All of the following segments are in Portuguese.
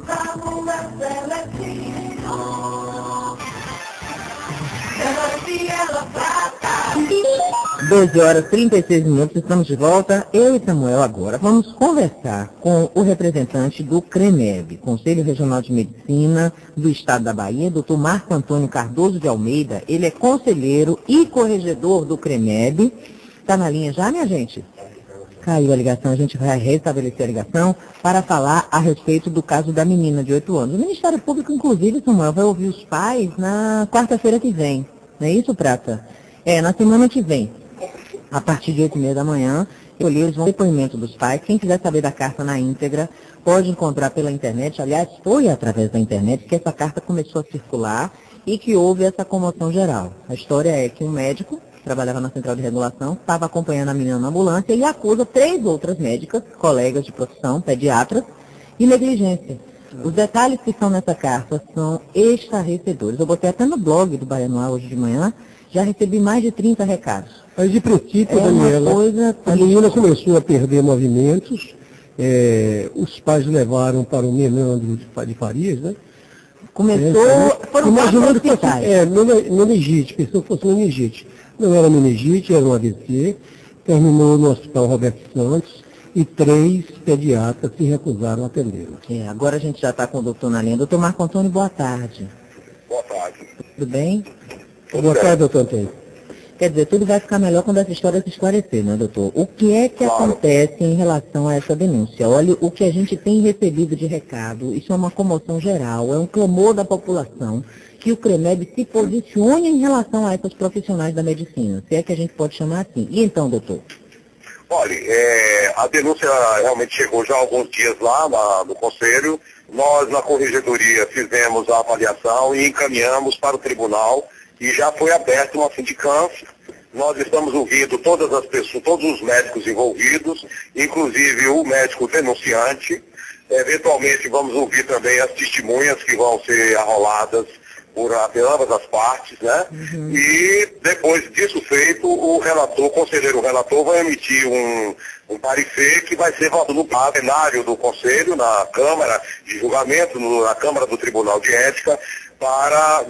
Samuel Celestino. Ela prata. 12 horas e 36 minutos, estamos de volta. Eu e Samuel agora vamos conversar com o representante do CREMEB, Conselho Regional de Medicina do Estado da Bahia, Dr. Marco Antônio Cardoso de Almeida. Ele é conselheiro e corregedor do CREMEB. Está na linha já, minha gente? Caiu a ligação, a gente vai restabelecer a ligação para falar a respeito do caso da menina de 8 anos. O Ministério Público, inclusive, Samuel, vai ouvir os pais na quarta-feira que vem. Não é isso, Prata? Na semana que vem. A partir de 8h30 da manhã, eles vão depoimento dos pais. Quem quiser saber da carta na íntegra, pode encontrar pela internet. Aliás, foi através da internet que essa carta começou a circular e que houve essa comoção geral. A história é que um médico trabalhava na central de regulação, estava acompanhando a menina na ambulância e acusa 3 outras médicas, colegas de profissão, pediatras, de negligência. Os detalhes que estão nessa carta são estarrecedores. Eu botei até no blog do Baianoá hoje de manhã, já recebi mais de 30 recados. Mas de princípio, Daniela, a menina começou a perder movimentos, os pais levaram para o Menandro de Farias, né? Foram imaginando que fosse meningite, pensou que fosse meningite. Não era meningite, era um AVC, terminou no Hospital Roberto Santos e 3 pediatras se recusaram a atendê-la. Agora a gente já está com o doutor na linha. Doutor Marco Antônio, boa tarde. Boa tarde. Tudo bem? Boa tarde, doutor Antônio. Quer dizer, tudo vai ficar melhor quando essa história se esclarecer, né, doutor? O que é que acontece em relação a essa denúncia? Olha, o que a gente tem recebido de recado, isso é uma comoção geral, é um clamor da população que o CREMEB se posicione em relação a essas profissionais da medicina, se é que a gente pode chamar assim. E então, doutor? Olha, a denúncia realmente chegou já há alguns dias lá no Conselho. Nós, na Corregedoria, fizemos a avaliação e encaminhamos para o tribunal e já foi aberto uma sindicância. Nós estamos ouvindo todas as pessoas, todos os médicos envolvidos, inclusive o médico denunciante. Eventualmente vamos ouvir também as testemunhas que vão ser arroladas por ambas as partes, né? Uhum. E depois disso feito, o conselheiro relator vai emitir um parecer que vai ser votado no plenário do Conselho, na Câmara de Julgamento, na Câmara do Tribunal de Ética, para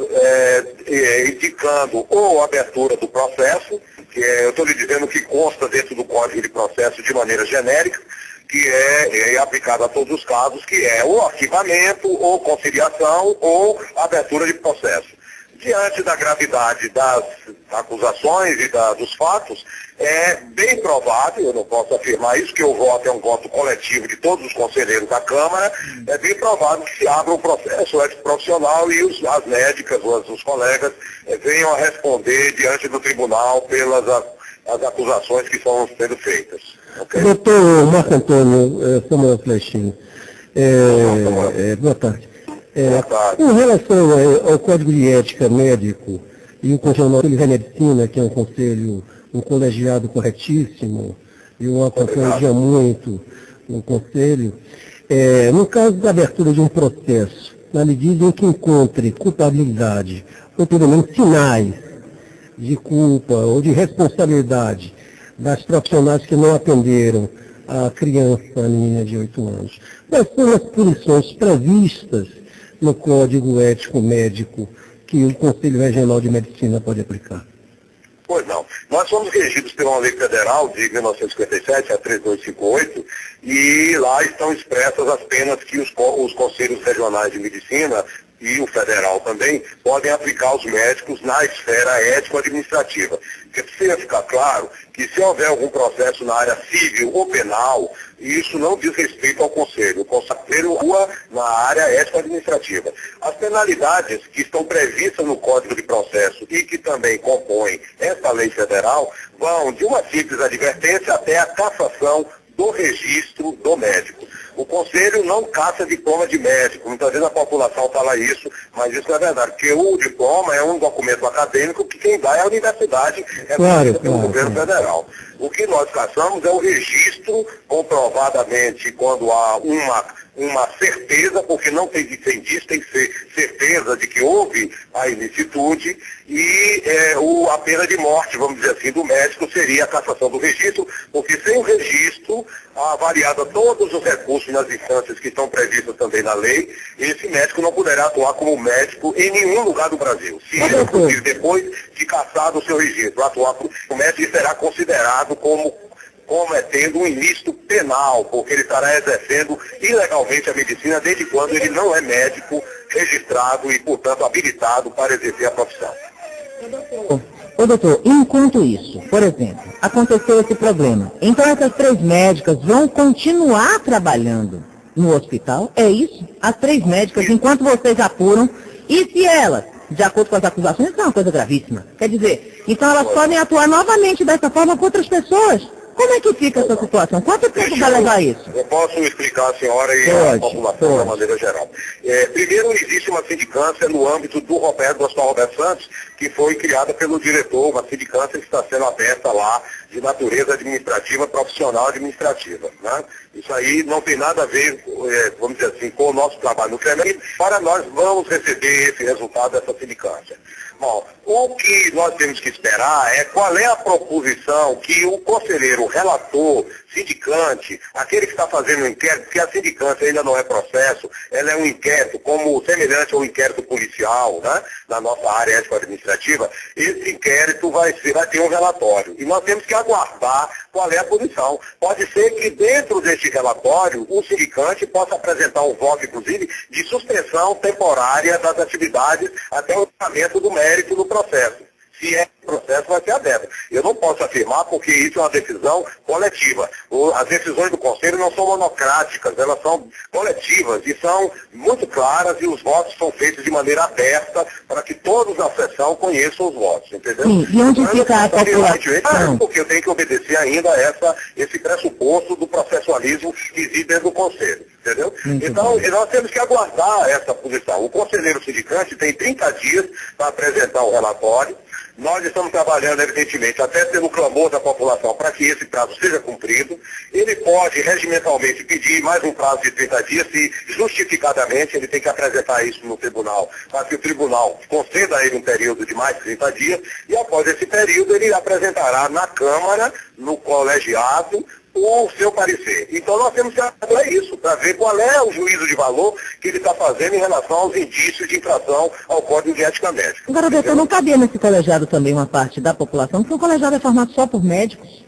indicando ou a abertura do processo, que eu estou lhe dizendo que consta dentro do Código de Processo de maneira genérica, que é aplicado a todos os casos, que é ou arquivamento, ou conciliação, ou abertura de processo. Diante da gravidade das acusações e dos fatos, é bem provável, eu não posso afirmar isso, que o voto é um voto coletivo de todos os conselheiros da Câmara, é bem provável que se abra um processo profissional e as médicas, os colegas, venham a responder diante do tribunal pelas as acusações que estão sendo feitas. Okay? Doutor Marco Antônio Samuel Flechinho, boa tarde. Com relação ao Código de Ética Médico e o Conselho de Medicina, que é um colegiado corretíssimo, e eu acompanho muito o Conselho, no caso da abertura de um processo, na medida em que encontre culpabilidade, ou pelo menos sinais de culpa ou de responsabilidade das profissionais que não atenderam a criança, a menina de 8 anos, quais são as punições previstas no Código Ético Médico que o Conselho Regional de Medicina pode aplicar? Pois não. Nós somos regidos por uma lei federal de 1957, a 3258, e lá estão expressas as penas que os Conselhos Regionais de Medicina e o federal também podem aplicar aos médicos na esfera ético-administrativa. Porque precisa ficar claro que se houver algum processo na área civil ou penal, isso não diz respeito ao Conselho. O Conselho atua na área ético-administrativa. As penalidades que estão previstas no Código de Processo e que também compõem essa lei federal vão de uma simples advertência até a cassação do registro do médico. O Conselho não caça diploma de médico. Muitas vezes a população fala isso, mas isso não é verdade, porque o diploma é um documento acadêmico que quem dá é a universidade, pelo governo federal. O que nós caçamos é o registro, comprovadamente, quando há uma certeza, porque não tem que ser indício, tem que ser certeza de que houve a ilicitude, e a pena de morte, vamos dizer assim, do médico seria a cassação do registro, porque sem o registro, avaliado todos os recursos nas instâncias que estão previstas também na lei, esse médico não poderá atuar como médico em nenhum lugar do Brasil. Se ele, inclusive, depois de cassado o seu registro, atuar como médico, será considerado como tendo um ilícito penal, porque ele estará exercendo ilegalmente a medicina desde quando ele não é médico registrado e, portanto, habilitado para exercer a profissão. Ô doutor, enquanto isso, por exemplo, aconteceu esse problema, então essas 3 médicas vão continuar trabalhando no hospital? É isso? As 3 médicas, enquanto vocês apuram, e se elas, de acordo com as acusações, isso é uma coisa gravíssima. Quer dizer, então elas podem atuar novamente dessa forma com outras pessoas? Como é que fica essa situação? Quanto tempo vai levar isso? Eu posso explicar à senhora e à população de maneira geral. Primeiro, existe uma sindicância no âmbito do Hospital Roberto Santos, que foi criada pelo diretor, uma sindicância que está sendo aberta lá, de natureza administrativa, profissional administrativa. Né? Isso aí não tem nada a ver, vamos dizer assim, com o nosso trabalho no CREMEV. Para nós vamos receber esse resultado dessa sindicância. Bom, o que nós temos que esperar é qual é a proposição que o conselheiro, o relator, sindicante, aquele que está fazendo o inquérito, porque a sindicância ainda não é processo, ela é um inquérito como semelhante ao inquérito policial, né, na nossa área ético-administrativa, esse inquérito vai ter um relatório. E nós temos que aguardar qual é a posição. Pode ser que dentro deste relatório o sindicante possa apresentar um voto, inclusive, de suspensão temporária das atividades até o julgamento do mérito do processo. Se é processo, vai ser aberto. Eu não posso afirmar porque isso é uma decisão coletiva. As decisões do Conselho não são monocráticas, elas são coletivas e são muito claras e os votos são feitos de maneira aberta para que todos na sessão conheçam os votos, entendeu? Sim, e onde fica a população? Porque eu tenho que obedecer ainda esse pressuposto do processualismo que existe dentro do Conselho, entendeu? Então, nós temos que aguardar essa posição. O conselheiro sindicante tem 30 dias para apresentar o relatório. Nós estamos trabalhando, evidentemente, até pelo clamor da população para que esse prazo seja cumprido. Ele pode, regimentalmente, pedir mais um prazo de 30 dias, se justificadamente ele tem que apresentar isso no tribunal, para que o tribunal conceda a ele um período de mais de 30 dias, e após esse período ele apresentará na Câmara, no colegiado, o seu parecer. Então nós temos que apurar isso, para ver qual é o juízo de valor que ele está fazendo em relação aos indícios de infração ao Código de Ética Médica. Agora, doutor, não cabia nesse colegiado também uma parte da população, porque o colegiado é formado só por médicos?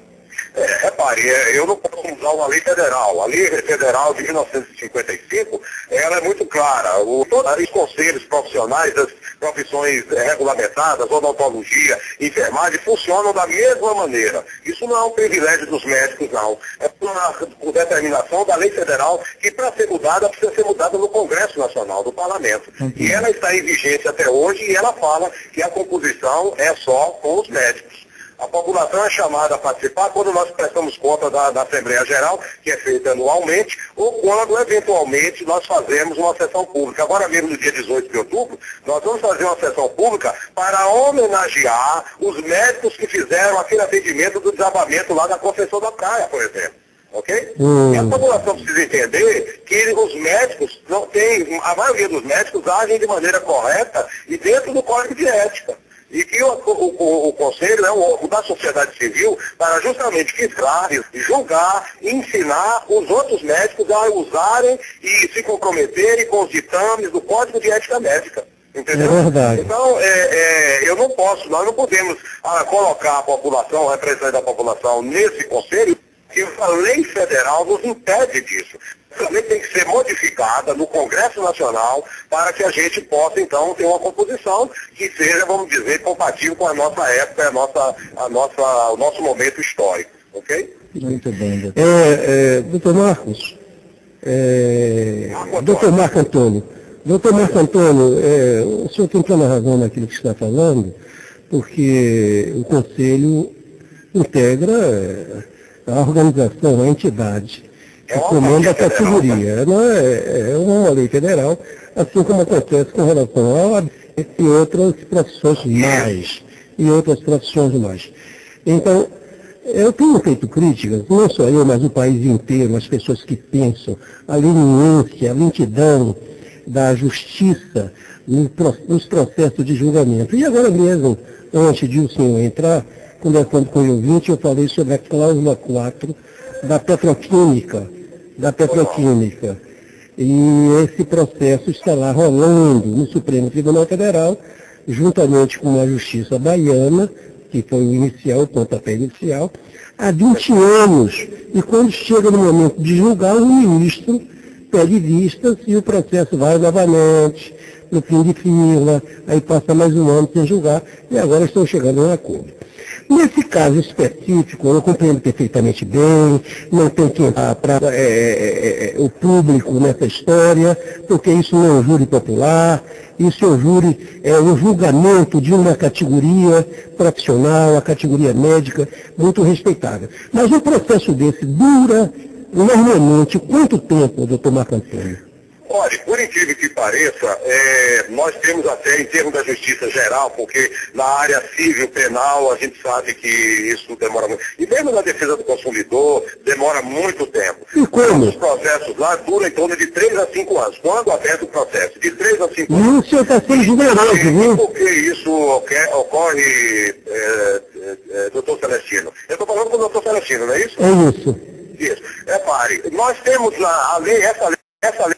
Repare, eu não posso usar uma lei federal. A lei federal de 1955, ela é muito clara. Todos os conselhos profissionais das profissões regulamentadas, odontologia, enfermagem, funcionam da mesma maneira. Isso não é um privilégio dos médicos, não. É por determinação da lei federal que, para ser mudada, precisa ser mudada no Congresso Nacional, do Parlamento. E ela está em vigência até hoje e ela fala que a composição é só com os médicos. A população é chamada a participar quando nós prestamos conta da Assembleia Geral, que é feita anualmente, ou quando, eventualmente, nós fazemos uma sessão pública. Agora mesmo, no dia 18 de outubro, nós vamos fazer uma sessão pública para homenagear os médicos que fizeram aquele atendimento do desabamento lá da Conceição da Praia, por exemplo. Ok? E a população precisa entender que os médicos não têm, a maioria dos médicos agem de maneira correta e dentro do Código de Ética. E que o Conselho é um órgão da sociedade civil para justamente fiscalizar, julgar, ensinar os outros médicos a usarem e se comprometerem com os ditames do Código de Ética Médica. Entendeu? É verdade. Então, nós não podemos colocar a população, o representante da população nesse Conselho, que a lei federal nos impede disso. Também tem que ser modificada no Congresso Nacional para que a gente possa, então, ter uma composição que seja, vamos dizer, compatível com a nossa época, o nosso momento histórico. Ok? Muito bem, doutor. Doutor Marcos, doutor Marco Antônio, o senhor tem plena razão naquilo que está falando, porque o Conselho integra a organização, a entidade que comanda a categoria. Não é uma lei federal, assim como acontece com relação à OAB e outras profissões mais. Então, Eu tenho feito críticas, não só eu, mas o país inteiro, as pessoas que pensam, a leniência, a lentidão da justiça nos processos de julgamento. E agora mesmo, antes de o senhor entrar, conversando com o ouvinte, eu falei sobre a cláusula 4 da petroquímica. E esse processo está lá rolando no Supremo Tribunal Federal, juntamente com a Justiça Baiana, que foi o inicial, o pontapé inicial, há 20 anos. E quando chega no momento de julgar, o ministro pede vistas e o processo vai novamente no fim de fila, aí passa mais um ano sem julgar, e agora estão chegando a um acordo. Nesse caso específico, eu compreendo perfeitamente bem, não tem que entrar para o público nessa história, porque isso não é um júri popular, isso é um julgamento de uma categoria profissional, a categoria médica, muito respeitável. Mas um processo desse dura normalmente quanto tempo, doutor Marco Antônio? Olha, por incrível que pareça, nós temos até em termos da justiça geral, porque na área civil, penal, a gente sabe que isso demora muito. E mesmo na defesa do consumidor, demora muito tempo. E como? Os processos lá duram em torno de 3 a 5 anos. Quando aberto o processo, de 3 a 5 anos. O senhor está sendo generoso, viu? Por que isso ocorre, doutor Celestino? Eu estou falando com o doutor Celestino, não é isso? É isso. Isso. Repare, nós temos a lei, essa lei